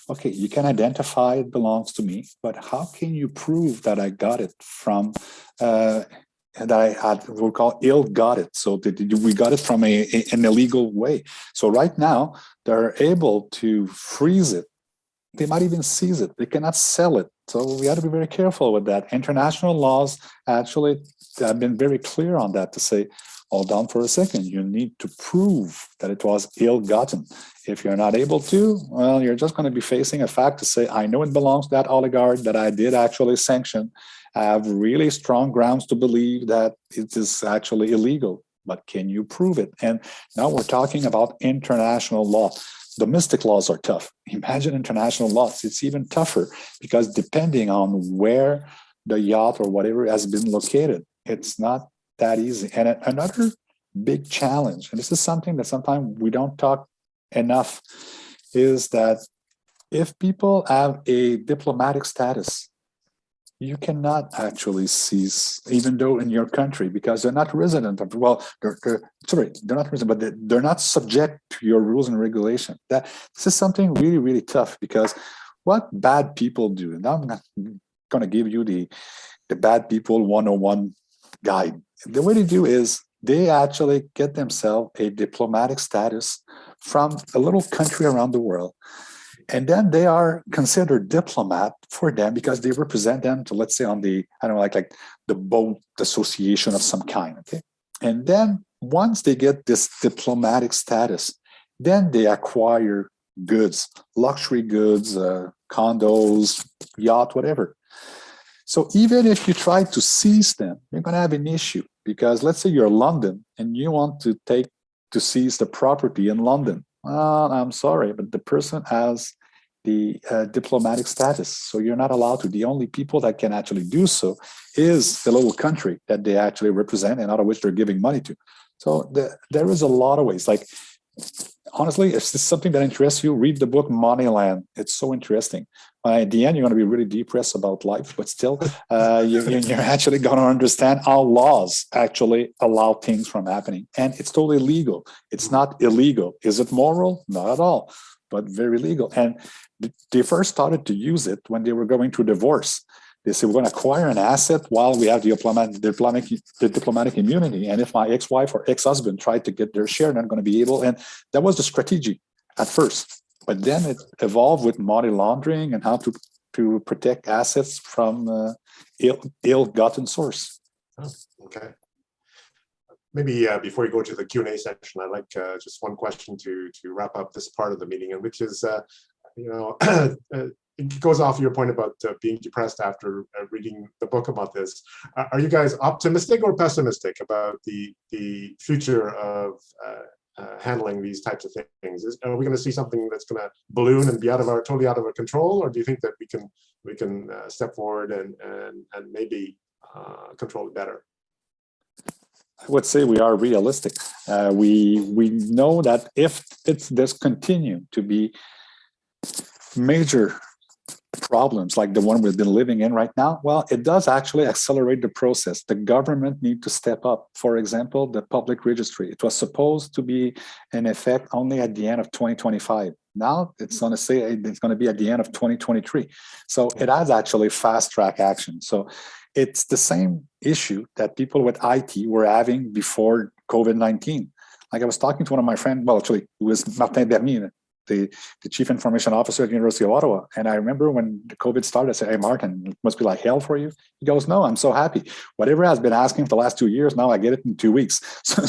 okay, you can identify it belongs to me, but how can you prove that I got it from, that I had, we'll call ill-got it, so we got it from an illegal way. So right now, they're able to freeze it. They might even seize it. They cannot sell it. So we have to be very careful with that. International laws actually have been very clear on that, to say, hold on for a second, you need to prove that it was ill-gotten. If you're not able to, well, you're just going to be facing a fact to say, I know it belongs to that oligarch that I did actually sanction. I have really strong grounds to believe that it is actually illegal, but can you prove it? And now we're talking about international law. Domestic laws are tough. Imagine international laws. It's even tougher, because depending on where the yacht or whatever has been located, it's not that easy. And another big challenge, and this is something that sometimes we don't talk enough, is that if people have a diplomatic status, you cannot actually seize, even though in your country, because they're not resident of, well, they're not resident, but they're not subject to your rules and regulation. This is something really, really tough, because what bad people do, and I'm not going to give you the bad people 101 guide. The way they do is they actually get themselves a diplomatic status from a little country around the world. And then they are considered diplomat for them because they represent them to, let's say, on the, I don't know, like the boat association of some kind, okay? And then once they get this diplomatic status, then they acquire goods, luxury goods, condos, yacht, whatever. So even if you try to seize them, you're going to have an issue, because let's say you're London and you want to seize the property in London. I'm sorry, but the person has the diplomatic status, so you're not allowed to. The only people that can actually do so is the little country that they actually represent and out of which they're giving money to. So there is a lot of ways. Like, honestly, if this is something that interests you, read the book Moneyland. It's so interesting. At the end, you're going to be really depressed about life, but still, you're actually going to understand how laws actually allow things from happening. And it's totally legal. It's not illegal. Is it moral? Not at all, but very legal. And they first started to use it when they were going through divorce. They said, we're going to acquire an asset while we have the diplomatic immunity. And if my ex-wife or ex-husband tried to get their share, they're not going to be able. And that was the strategy at first. But then it evolved with money laundering and how to protect assets from ill-gotten source. Oh, okay. Maybe before you go to the Q&A section, I'd like just one question to wrap up this part of the meeting, and which is, it goes off your point about being depressed after reading the book about this. Are you guys optimistic or pessimistic about the future of handling these types of things? Are we going to see something that's going to balloon and be totally out of our control, or do you think that we can step forward and maybe control it better? I would say we are realistic. We know that if there's continue to be major problems like the one we've been living in right now, well, it does actually accelerate the process. The government need to step up. For example, the public registry. It was supposed to be in effect only at the end of 2025. Now it's going to say it's going to be at the end of 2023. So it has actually fast track action. So it's the same issue that people with IT were having before COVID-19. Like I was talking to one of my friends, well, actually, it was Martin Bernier, the chief information officer at the University of Ottawa. And I remember when the COVID started, I said, hey, Martin, it must be like hell for you. He goes, no, I'm so happy. Whatever I've been asking for the last 2 years, now I get it in 2 weeks. So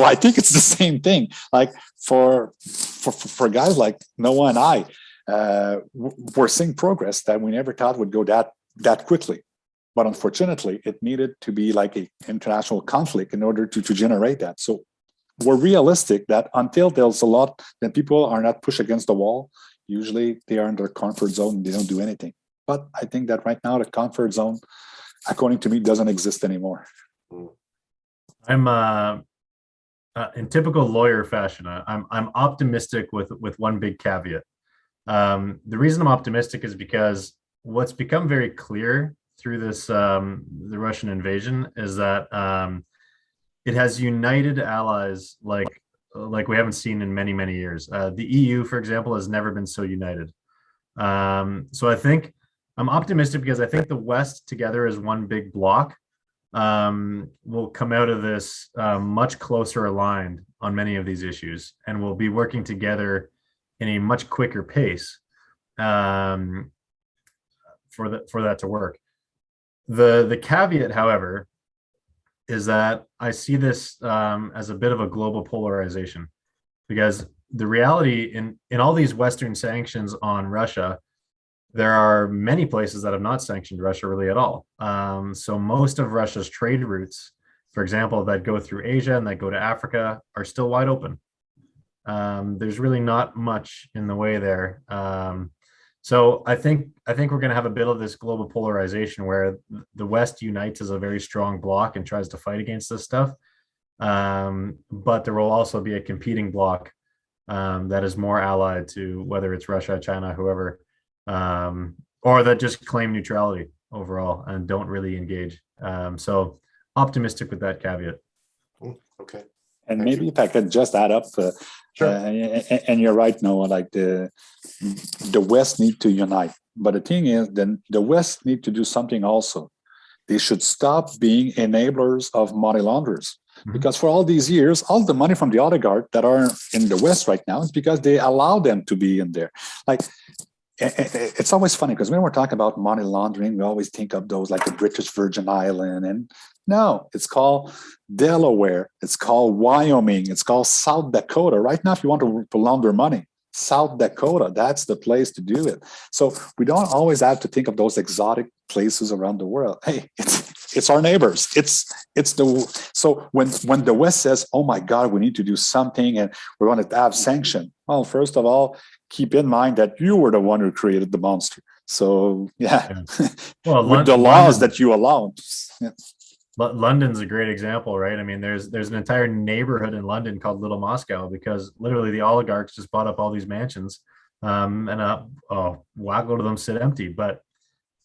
I think it's the same thing. Like for guys like Noah and I, we're seeing progress that we never thought would go that quickly. But unfortunately, it needed to be like an international conflict in order to generate that. So we're realistic that until there's a lot, then people are not pushed against the wall. Usually they are in their comfort zone and they don't do anything. But I think that right now the comfort zone, according to me, doesn't exist anymore. I'm in typical lawyer fashion, I'm optimistic with one big caveat. The reason I'm optimistic is because what's become very clear through this the Russian invasion is that it has united allies like we haven't seen in many, many years. The EU, for example, has never been so united. So I think I'm optimistic because I think the West together as one big bloc will come out of this much closer aligned on many of these issues, and will be working together in a much quicker pace for that to work. The caveat, however, is that I see this as a bit of a global polarization, because the reality in all these Western sanctions on Russia, there are many places that have not sanctioned Russia really at all. So most of Russia's trade routes, for example, that go through Asia and that go to Africa, are still wide open. There's really not much in the way there. So I think we're going to have a bit of this global polarization where the West unites as a very strong bloc and tries to fight against this stuff. But there will also be a competing bloc that is more allied to whether it's Russia, China, whoever, or that just claim neutrality overall and don't really engage. So optimistic with that caveat. Okay. And maybe if I could just add up, Sure. And you're right, Noah, like the West need to unite. But the thing is, then the West need to do something also. They should stop being enablers of money launderers. Because for all these years, all the money from the oligarch that are in the West right now is because they allow them to be in there. Like, it's always funny because when we're talking about money laundering, we always think of those like the British Virgin Island. And no, it's called Delaware. It's called Wyoming. It's called South Dakota. Right now, if you want to launder money, South Dakota, that's the place to do it. So we don't always have to think of those exotic places around the world. Hey, it's our neighbors. So when the West says, "Oh my God, we need to do something and we want to have sanction," well, first of all, keep in mind that you were the one who created the monster. So yeah. Well, with the laws that you allowed. Yeah. London's a great example, right? I mean, there's an entire neighborhood in London called Little Moscow because literally the oligarchs just bought up all these mansions, and wacko to them sit empty. But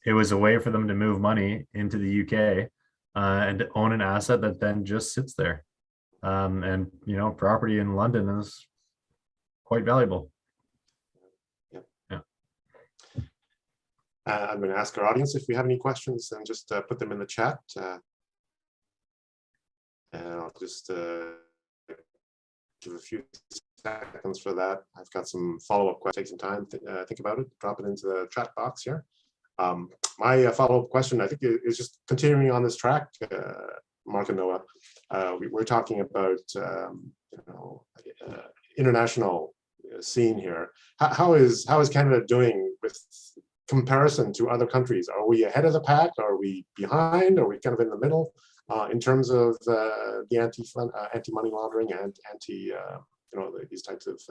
it was a way for them to move money into the UK and to own an asset that then just sits there. And property in London is quite valuable. Yeah. I'm going to ask our audience if we have any questions and just put them in the chat. And I'll just give a few seconds for that. I've got some follow-up questions. Take some time, think about it, drop it into the chat box here. My follow-up question, I think, is just continuing on this track, Mark and Noah. We're talking about international scene here. How is Canada doing with comparison to other countries? Are we ahead of the pack? Are we behind? Are we kind of in the middle? In terms of the anti-money laundering and these types of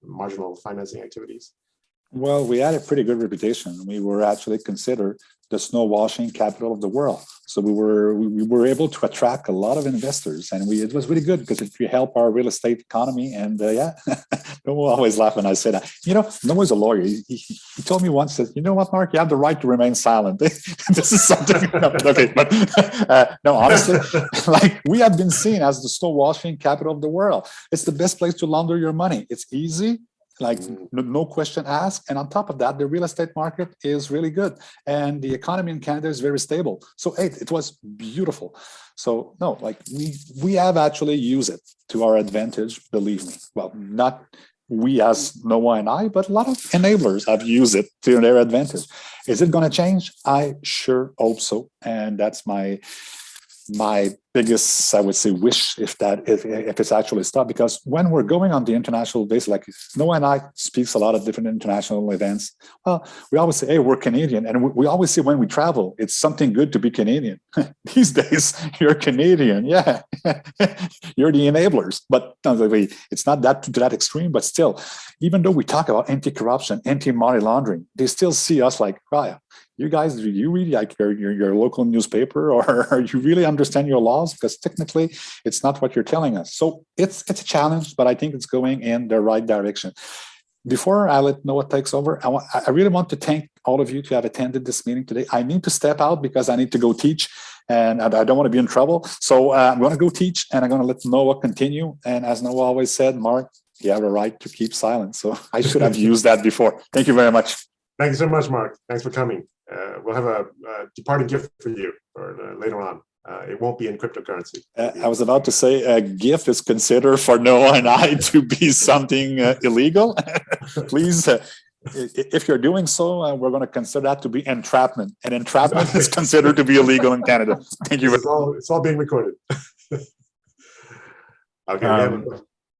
marginal financing activities? Well, we had a pretty good reputation. We were actually considered the snow washing capital of the world. So we were able to attract a lot of investors, and it was really good because it helped our real estate economy. And Noah always laugh when I say that. Noah's a lawyer. He told me once that, you know what, Mark, you have the right to remain silent. This is something. Okay, but no, honestly, like we have been seen as the snow washing capital of the world. It's the best place to launder your money. It's easy. Like no question asked. And on top of that, the real estate market is really good. And the economy in Canada is very stable. So hey, it was beautiful. So no, like we have actually used it to our advantage, believe me. Well, not we as Noah and I, but a lot of enablers have used it to their advantage. Is it going to change? I sure hope so. And that's my biggest, I would say, wish if it's actually stopped, because when we're going on the international base, like Noah and I speaks a lot of different international events. Well, we always say, hey, we're Canadian. And we always say when we travel, it's something good to be Canadian. These days, you're Canadian. Yeah. You're the enablers. But it's not that to that extreme, but still, even though we talk about anti-corruption, anti-money laundering, they still see us like, wow, you guys, do you really like your local newspaper, or you really understand your laws? Because technically, it's not what you're telling us. So it's a challenge, but I think it's going in the right direction. Before I let Noah takes over, I really want to thank all of you to have attended this meeting today. I need to step out because I need to go teach, and I don't want to be in trouble. So I'm going to go teach, and I'm going to let Noah continue. And as Noah always said, Mark, you have a right to keep silent. So I should have used that before. Thank you very much. Thank you so much, Mark. Thanks for coming. We'll have a departing gift for you for later on. It won't be in cryptocurrency. I was about to say a gift is considered for Noah and I to be something illegal. Please, if you're doing so, we're going to consider that to be entrapment. And entrapment is considered to be illegal in Canada. Thank you. It's all being recorded. Okay.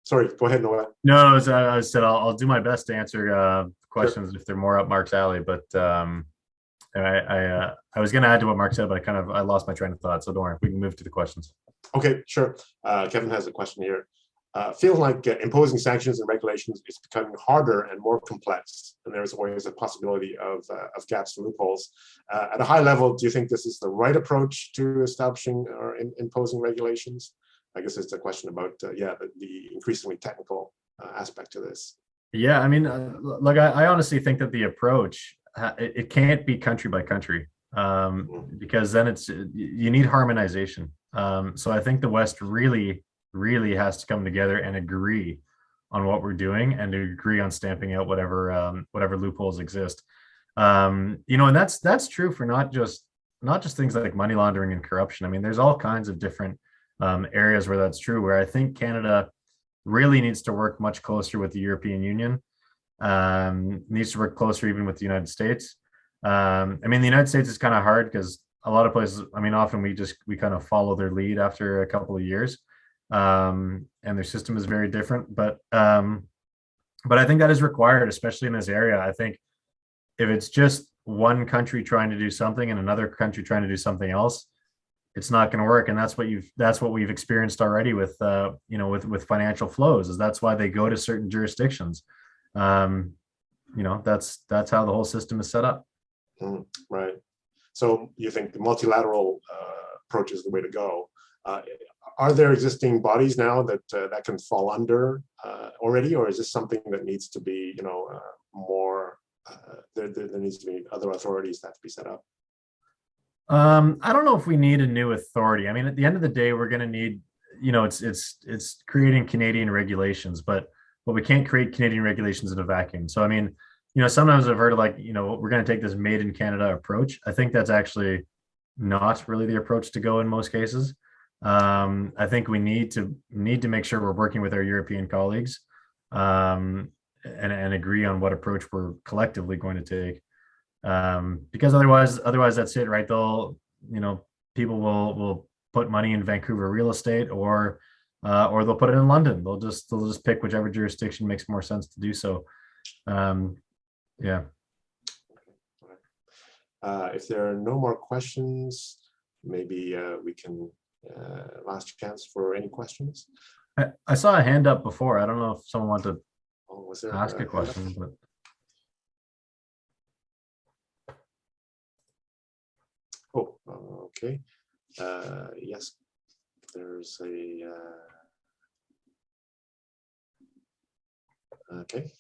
Sorry, go ahead, Noah. No, I said I'll do my best to answer questions if they're more up Mark's alley, but I was going to add to what Mark said, but I lost my train of thought. So don't worry, we can move to the questions. Okay, sure. Kevin has a question here. feels like imposing sanctions and regulations is becoming harder and more complex, and there's always a possibility of gaps and loopholes. At a high level, do you think this is the right approach to establishing or imposing regulations? I guess it's a question about the increasingly technical aspect to this. Yeah, I mean, like I honestly think that the approach it can't be country by country, because then you need harmonization. So I think the West really has to come together and agree on what we're doing, and to agree on stamping out whatever loopholes exist. And that's true for not just things like money laundering and corruption. I mean, there's all kinds of different areas where that's true, where I think Canada really needs to work much closer with the European Union, needs to work closer even with the United States. I mean, the United States is kind of hard because a lot of places, I mean, often we kind of follow their lead after a couple of years, and their system is very different. But I think that is required, especially in this area. I think if it's just one country trying to do something and another country trying to do something else, it's not going to work. And that's what we've experienced already with with financial flows. Is that's why they go to certain jurisdictions. That's how the whole system is set up. Right. So you think the multilateral approach is the way to go? Are there existing bodies now that can fall under already, or is this something that needs to be more? There needs to be other authorities that have to be set up. I don't know if we need a new authority. I mean, at the end of the day, we're going to need, it's creating Canadian regulations, but we can't create Canadian regulations in a vacuum. So, I mean, sometimes I've heard of we're going to take this made in Canada approach. I think that's actually not really the approach to go in most cases. I think we need to make sure we're working with our European colleagues, and agree on what approach we're collectively going to take. Because otherwise that's it, right? People will put money in Vancouver real estate, or they'll put it in London. They'll just pick whichever jurisdiction makes more sense to do so. Yeah. If there are no more questions, maybe we can last chance for any questions. I saw a hand up before. I don't know if someone wanted to ask a question, but. Oh, okay. Yes, there's a. Okay.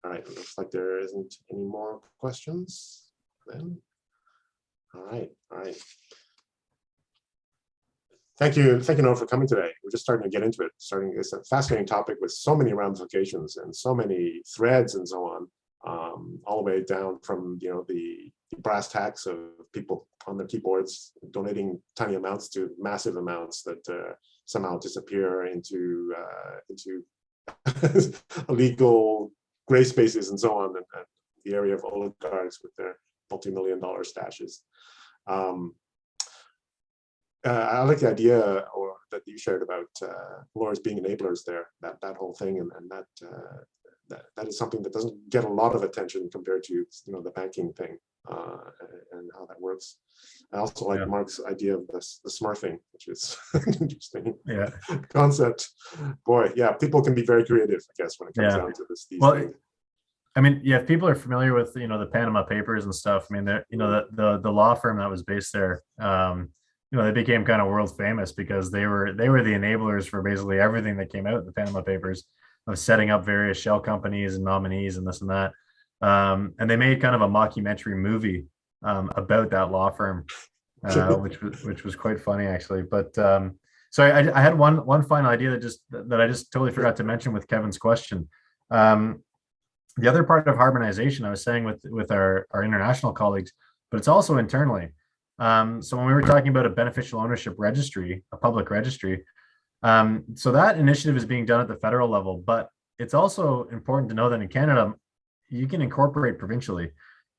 All right. Looks like there isn't any more questions then. All right. All right. Thank you, Noah, for coming today. We're just starting to get into it. It's a fascinating topic with so many ramifications and so many threads and so on, all the way down from the brass tacks of people on their keyboards donating tiny amounts to massive amounts that somehow disappear into illegal gray spaces and so on, and the area of oligarchs with their multi-million-dollar stashes. I like the idea that you shared about lawyers being enablers there, that whole thing, and that is something that doesn't get a lot of attention compared to the banking thing, and how that works. I also like Mark's idea of the smurfing, which is an interesting concept. Boy, yeah, people can be very creative, I guess, when it comes down to these things. I mean, if people are familiar with the Panama Papers and stuff, I mean, the law firm that was based there, they became kind of world famous because they were the enablers for basically everything that came out in the Panama Papers, of setting up various shell companies and nominees and this and that. And they made kind of a mockumentary movie about that law firm, which was quite funny actually. But so I had one final idea that I just totally forgot to mention with Kevin's question. The other part of harmonization, I was saying with our international colleagues, but it's also internally. So when we were talking about a beneficial ownership registry, a public registry, so that initiative is being done at the federal level, but it's also important to know that in Canada, you can incorporate provincially.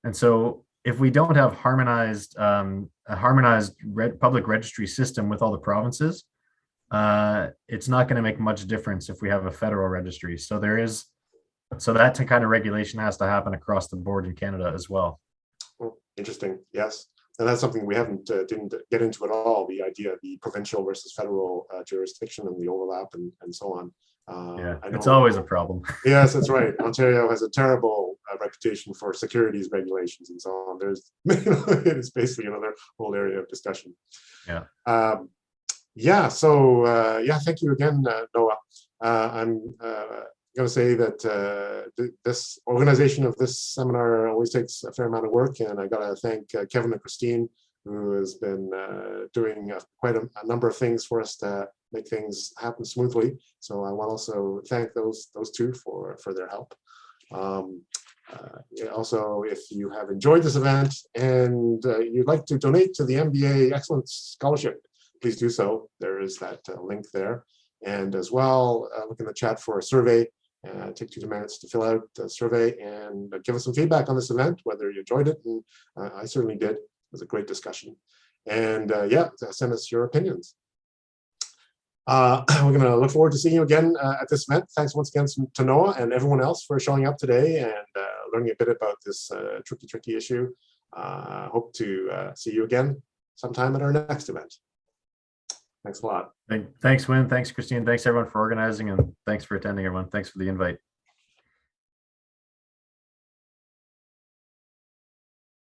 And so if we don't have a harmonized public registry system with all the provinces, it's not going to make much difference if we have a federal registry. So that kind of regulation has to happen across the board in Canada as well. Oh, interesting. Yes. And that's something we didn't get into at all, the idea of the provincial versus federal jurisdiction and the overlap and so on. Yeah, I it's know, always a problem. yes, that's right. Ontario has a terrible reputation for securities regulations and so on. There's, it's basically another whole area of discussion. Yeah. Yeah. So yeah, thank you again, Noah. I'm going to say that this organization of this seminar always takes a fair amount of work, and I got to thank Kevin and Christine, who has been doing quite a number of things for us to make things happen smoothly. So I want to also thank those two for their help. Also, if you have enjoyed this event and you'd like to donate to the MBA Excellence Scholarship, please do so. There is that link there. And as well, look in the chat for a survey. Take 2 minutes to fill out the survey and give us some feedback on this event, whether you enjoyed it. And I certainly did. It was a great discussion. And yeah, send us your opinions. We're going to look forward to seeing you again at this event. Thanks once again to Noah and everyone else for showing up today and learning a bit about this tricky issue. Hope to see you again sometime at our next event. Thanks a lot. Thanks, Win. Thanks, Christine. Thanks, everyone, for organizing, and thanks for attending, everyone. Thanks for the invite.